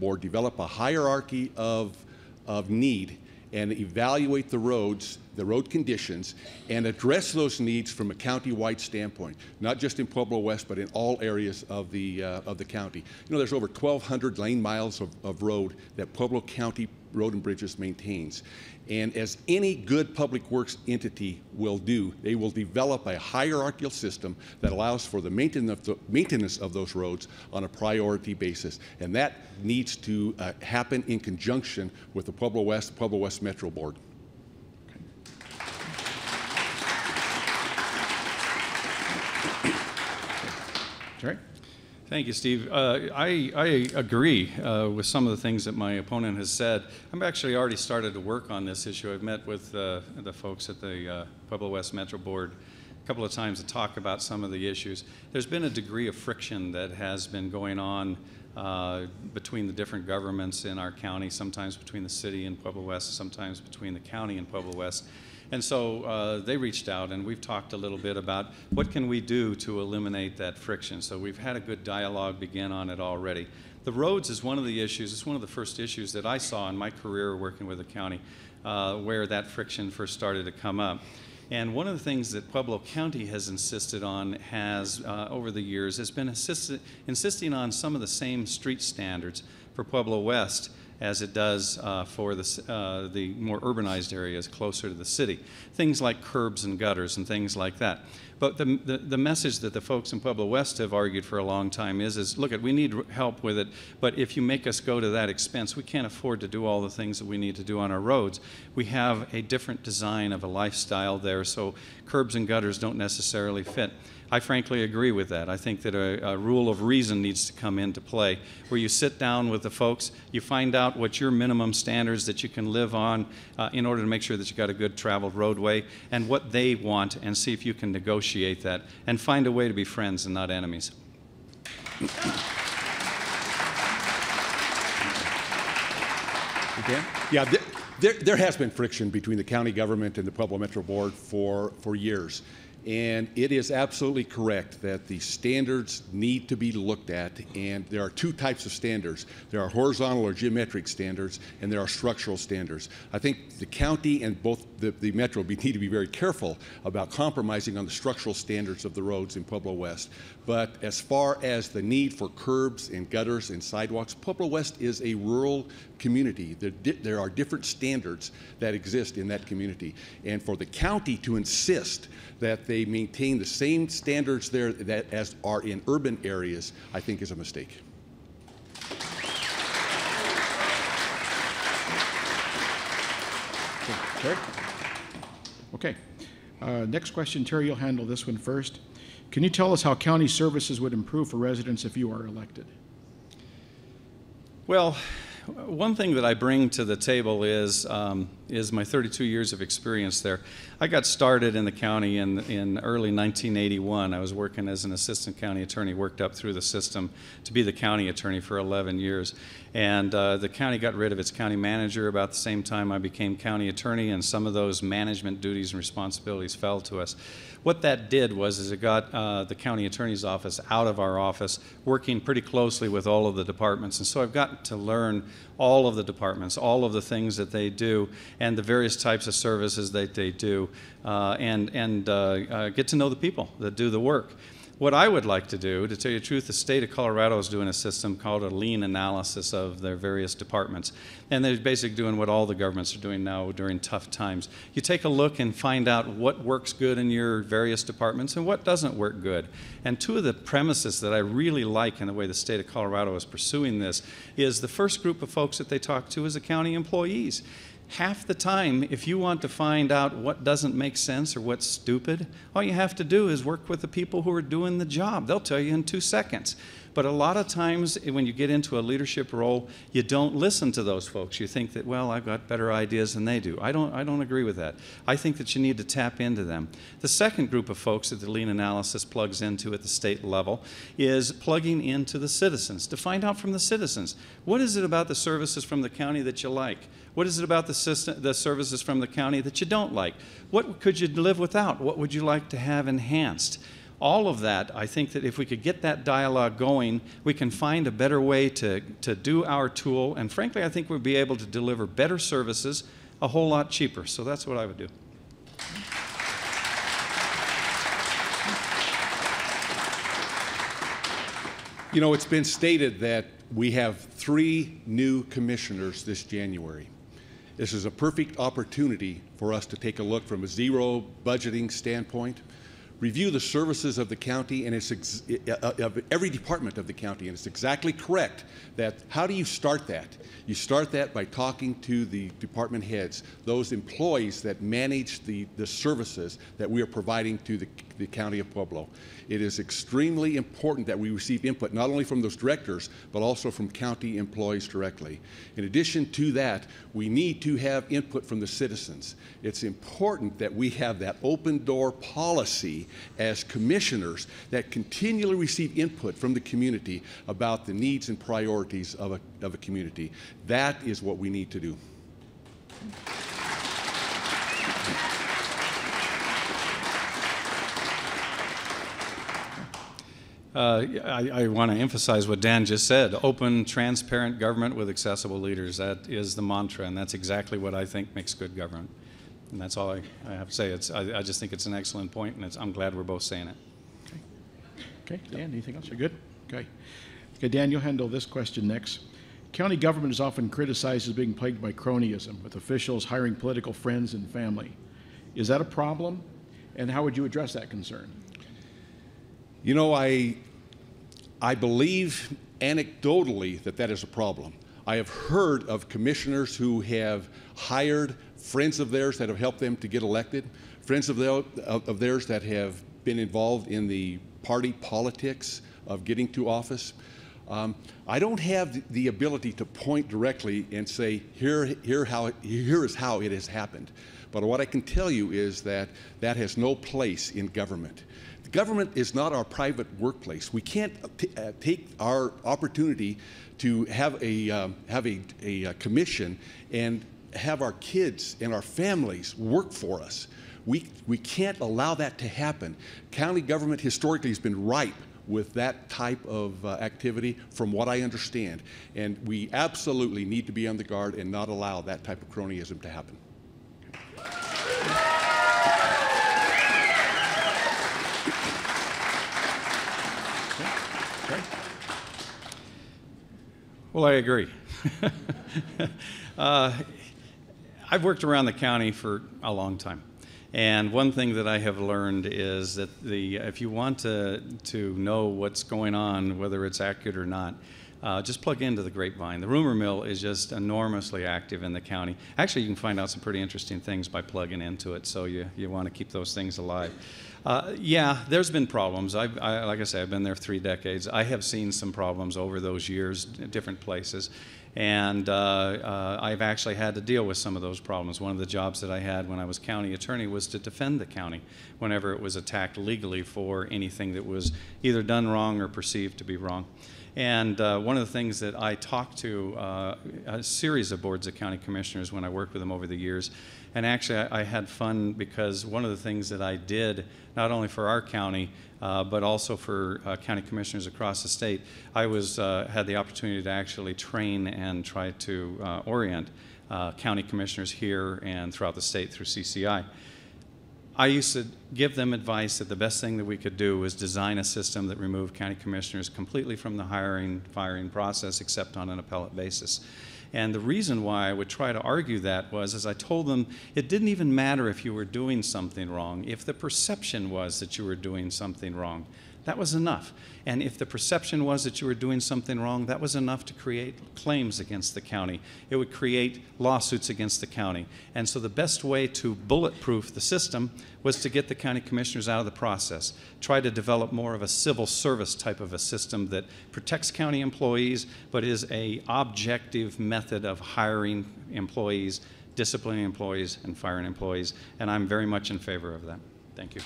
Board develop a hierarchy of need and evaluate the roads, the road conditions, and address those needs from a county-wide standpoint, not just in Pueblo West, but in all areas of the county. You know, there's over 1,200 lane miles of road that Pueblo County Road and Bridges maintains. And as any good public works entity will do, they will develop a hierarchical system that allows for the maintenance of those roads on a priority basis. And that needs to happen in conjunction with the Pueblo West Metro Board. Jerry? Thank you, Steve. I agree with some of the things that my opponent has said. I've actually already started to work on this issue. I've met with the folks at the Pueblo West Metro Board a couple of times to talk about some of the issues. There's been a degree of friction that has been going on between the different governments in our county, sometimes between the city and Pueblo West, sometimes between the county and Pueblo West. And so they reached out, and we've talked a little bit about what can we do to eliminate that friction. So we've had a good dialogue begin on it already. The roads is one of the issues. It's one of the first issues that I saw in my career working with the county where that friction first started to come up. And one of the things that Pueblo County has insisted on over the years has been insisting on some of the same street standards for Pueblo West as it does for the more urbanized areas closer to the city. Things like curbs and gutters and things like that. But the message that the folks in Pueblo West have argued for a long time is look, we need help with it, but if you make us go to that expense, we can't afford to do all the things that we need to do on our roads. We have a different design of a lifestyle there, so curbs and gutters don't necessarily fit. I frankly agree with that. I think that a rule of reason needs to come into play, where you sit down with the folks, you find out what your minimum standards that you can live on in order to make sure that you've got a good traveled roadway, and what they want, and see if you can negotiate that, and find a way to be friends and not enemies. Okay. Yeah, there has been friction between the county government and the Pueblo Metro Board for years. And it is absolutely correct that the standards need to be looked at, and there are two types of standards. There are horizontal or geometric standards, and there are structural standards. I think the county and both the Metro need to be very careful about compromising on the structural standards of the roads in Pueblo West. But as far as the need for curbs and gutters and sidewalks, Pueblo West is a rural community. There are different standards that exist in that community. And for the county to insist that they maintain the same standards there as are in urban areas, I think is a mistake. Terry? Okay. Next question, Terry, you'll handle this one first. Can you tell us how county services would improve for residents if you are elected? Well, one thing that I bring to the table is my 32 years of experience there. I got started in the county in early 1981. I was working as an assistant county attorney, worked up through the system to be the county attorney for 11 years. And the county got rid of its county manager about the same time I became county attorney, and some of those management duties and responsibilities fell to us. What that did was it got the county attorney's office out of our office, working pretty closely with all of the departments. And so I've gotten to learn all of the departments, all of the things that they do, and the various types of services that they do, and get to know the people that do the work. What I would like to do, to tell you the truth, the state of Colorado is doing a system called a lean analysis of their various departments. And they're basically doing what all the governments are doing now during tough times. You take a look and find out what works good in your various departments and what doesn't work good. And two of the premises that I really like in the way the state of Colorado is pursuing this is the first group of folks that they talk to is the county employees. Half the time, if you want to find out what doesn't make sense or what's stupid, all you have to do is work with the people who are doing the job. They'll tell you in 2 seconds. But a lot of times when you get into a leadership role, you don't listen to those folks. You think that, well, I've got better ideas than they do. I don't agree with that. I think that you need to tap into them. The second group of folks that the lean analysis plugs into at the state level is plugging into the citizens to find out from the citizens, what is it about the services from the county that you like? What is it about the services from the county that you don't like? What could you live without? What would you like to have enhanced? all of that, I think that if we could get that dialogue going, we can find a better way to do our tool. And frankly, I think we'll be able to deliver better services a whole lot cheaper. So that's what I would do. You know, it's been stated that we have 3 new commissioners this January. This is a perfect opportunity for us to take a look from a zero budgeting standpoint, review the services of the county and of every department of the county. And it's exactly correct that how do you start that? You start that by talking to the department heads, those employees that manage the services that we are providing to the county of Pueblo. It is extremely important that we receive input not only from those directors, but also from county employees directly. In addition to that, we need to have input from the citizens. It's important that we have that open door policy as commissioners that continually receive input from the community about the needs and priorities of a community. That is what we need to do. I want to emphasize what Dan just said. Open, transparent government with accessible leaders. That is the mantra, and that's exactly what I think makes good government. And that's all I have to say. I just think it's an excellent point, and I'm glad we're both saying it. Okay, Dan, anything else? You're good? Okay. Okay, Dan, you'll handle this question next. County government is often criticized as being plagued by cronyism, with officials hiring political friends and family. Is that a problem? And how would you address that concern? You know, I believe anecdotally that is a problem. I have heard of commissioners who have hired friends of theirs that have helped them to get elected, friends of theirs that have been involved in the party politics of getting to office. I don't have the ability to point directly and say, here is how it has happened. But what I can tell you is that has no place in government. The government is not our private workplace. We can't take our opportunity to have a commission and have our kids and our families work for us. We can't allow that to happen. County government historically has been ripe with that type of activity from what I understand. And we absolutely need to be on the guard and not allow that type of cronyism to happen. Well, I agree. I've worked around the county for a long time. And one thing that I have learned is that if you want to know what's going on, whether it's accurate or not, just plug into the grapevine. The rumor mill is just enormously active in the county. Actually, you can find out some pretty interesting things by plugging into it, so you want to keep those things alive. Yeah, there's been problems. Like I say, I've been there 3 decades. I have seen some problems over those years in different places. And I've actually had to deal with some of those problems. One of the jobs that I had when I was county attorney was to defend the county whenever it was attacked legally for anything that was either done wrong or perceived to be wrong. And one of the things that I talked to a series of boards of county commissioners when I worked with them over the years, and actually I had fun because one of the things that I did, not only for our county, but also for county commissioners across the state, I had the opportunity to actually train and try to orient county commissioners here and throughout the state through CCI. I used to give them advice that the best thing that we could do was design a system that removed county commissioners completely from the firing process except on an appellate basis. And the reason why I would try to argue that was, as I told them, it didn't even matter if you were doing something wrong. If the perception was that you were doing something wrong, that was enough. And if the perception was that you were doing something wrong, that was enough to create claims against the county. It would create lawsuits against the county. And so the best way to bulletproof the system was to get the county commissioners out of the process, try to develop more of a civil service type of a system that protects county employees, but is an objective method of hiring employees, disciplining employees, and firing employees. And I'm very much in favor of that. Thank you.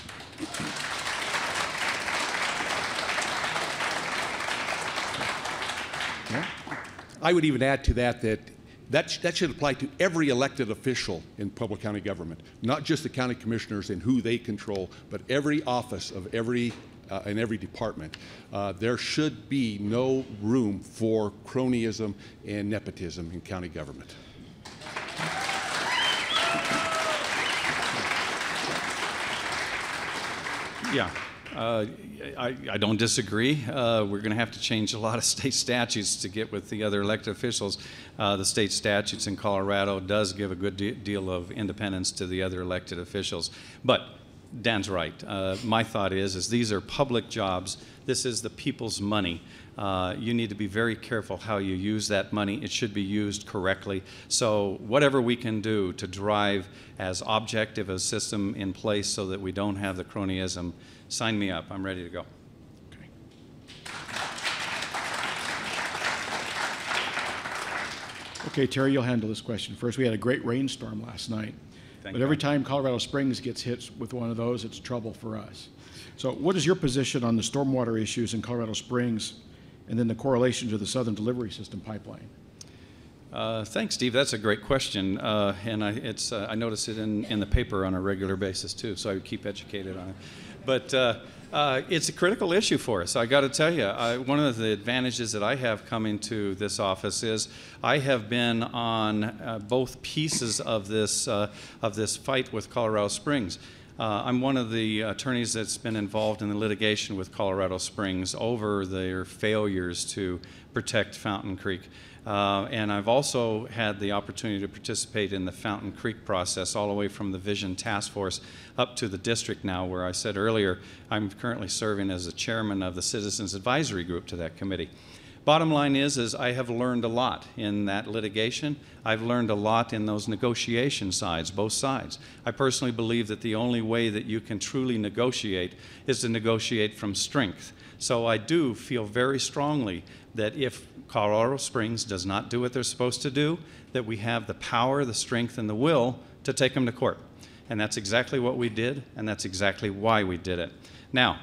I would even add to that should apply to every elected official in Pueblo County government, not just the county commissioners and who they control, but every office of every in every department. There should be no room for cronyism and nepotism in county government. Yeah, I don't disagree. We're going to have to change a lot of state statutes to get with the other elected officials. The state statutes in Colorado does give a good deal of independence to the other elected officials. But Dan's right. My thought is these are public jobs. This is the people's money. You need to be very careful how you use that money. It should be used correctly. So whatever we can do to drive as objective a system in place so that we don't have the cronyism, sign me up. I'm ready to go. Okay, Terry, you'll handle this question first. We had a great rainstorm last night. But every time Colorado Springs gets hit with one of those, it's trouble for us. So what is your position on the stormwater issues in Colorado Springs and then the correlation to the Southern Delivery System pipeline? Thanks, Steve. That's a great question. And I notice it in the paper on a regular basis, too, so I keep educated on it. But it's a critical issue for us. I got to tell you, one of the advantages that I have coming to this office is I have been on both pieces of this fight with Colorado Springs. I'm one of the attorneys that's been involved in the litigation with Colorado Springs over their failures to protect Fountain Creek. And I've also had the opportunity to participate in the Fountain Creek process all the way from the Vision Task Force up to the district now, where I said earlier I'm currently serving as the chairman of the Citizens Advisory Group to that committee. Bottom line is I have learned a lot in that litigation. I've learned a lot in those negotiation sides, both sides. I personally believe that the only way that you can truly negotiate is to negotiate from strength. So I do feel very strongly that if Colorado Springs does not do what they're supposed to do, that we have the power, the strength, and the will to take them to court. And that's exactly what we did, and that's exactly why we did it. Now,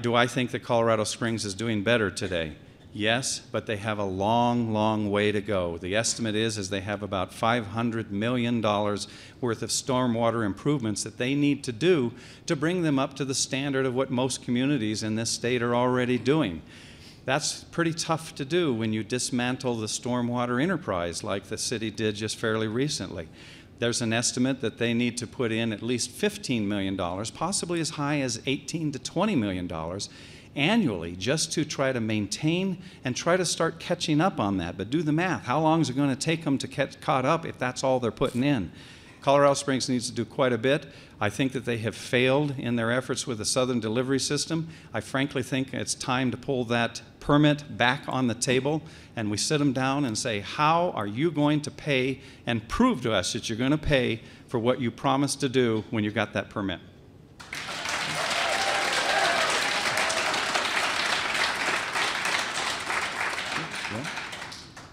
do I think that Colorado Springs is doing better today? Yes, but they have a long, long way to go. The estimate is they have about $500 million worth of stormwater improvements that they need to do to bring them up to the standard of what most communities in this state are already doing. That's pretty tough to do when you dismantle the stormwater enterprise like the city did just fairly recently. There's an estimate that they need to put in at least $15 million, possibly as high as $18 to $20 million annually, just to try to maintain and try to start catching up on that. But do the math. How long is it going to take them to get caught up if that's all they're putting in? Colorado Springs needs to do quite a bit. I think that they have failed in their efforts with the Southern Delivery System. I frankly think it's time to pull that permit back on the table, and we sit them down and say, how are you going to pay, and prove to us that you're going to pay for what you promised to do when you got that permit.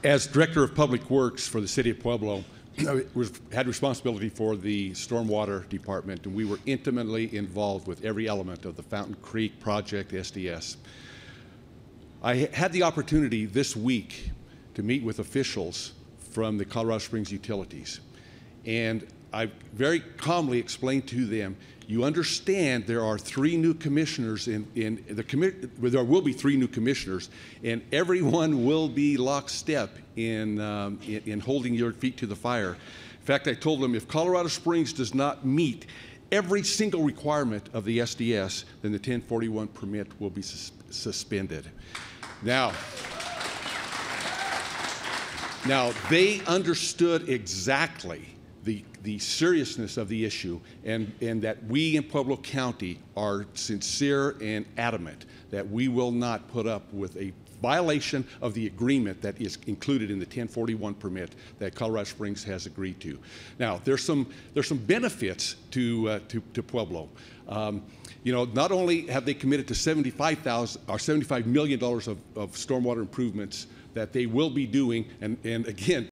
As Director of Public Works for the City of Pueblo, had responsibility for the stormwater department, and we were intimately involved with every element of the Fountain Creek project, SDS. I had the opportunity this week to meet with officials from the Colorado Springs utilities, and I very calmly explained to them, you understand there are 3 new commissioners there will be 3 new commissioners, and everyone will be lockstep in holding your feet to the fire. In fact, I told them if Colorado Springs does not meet every single requirement of the SDS, then the 1041 permit will be suspended. Now, they understood exactly the seriousness of the issue, and that we in Pueblo County are sincere and adamant that we will not put up with a violation of the agreement that is included in the 1041 permit that Colorado Springs has agreed to. Now, there's some benefits to Pueblo. You know, not only have they committed to $75 million of stormwater improvements that they will be doing, and again,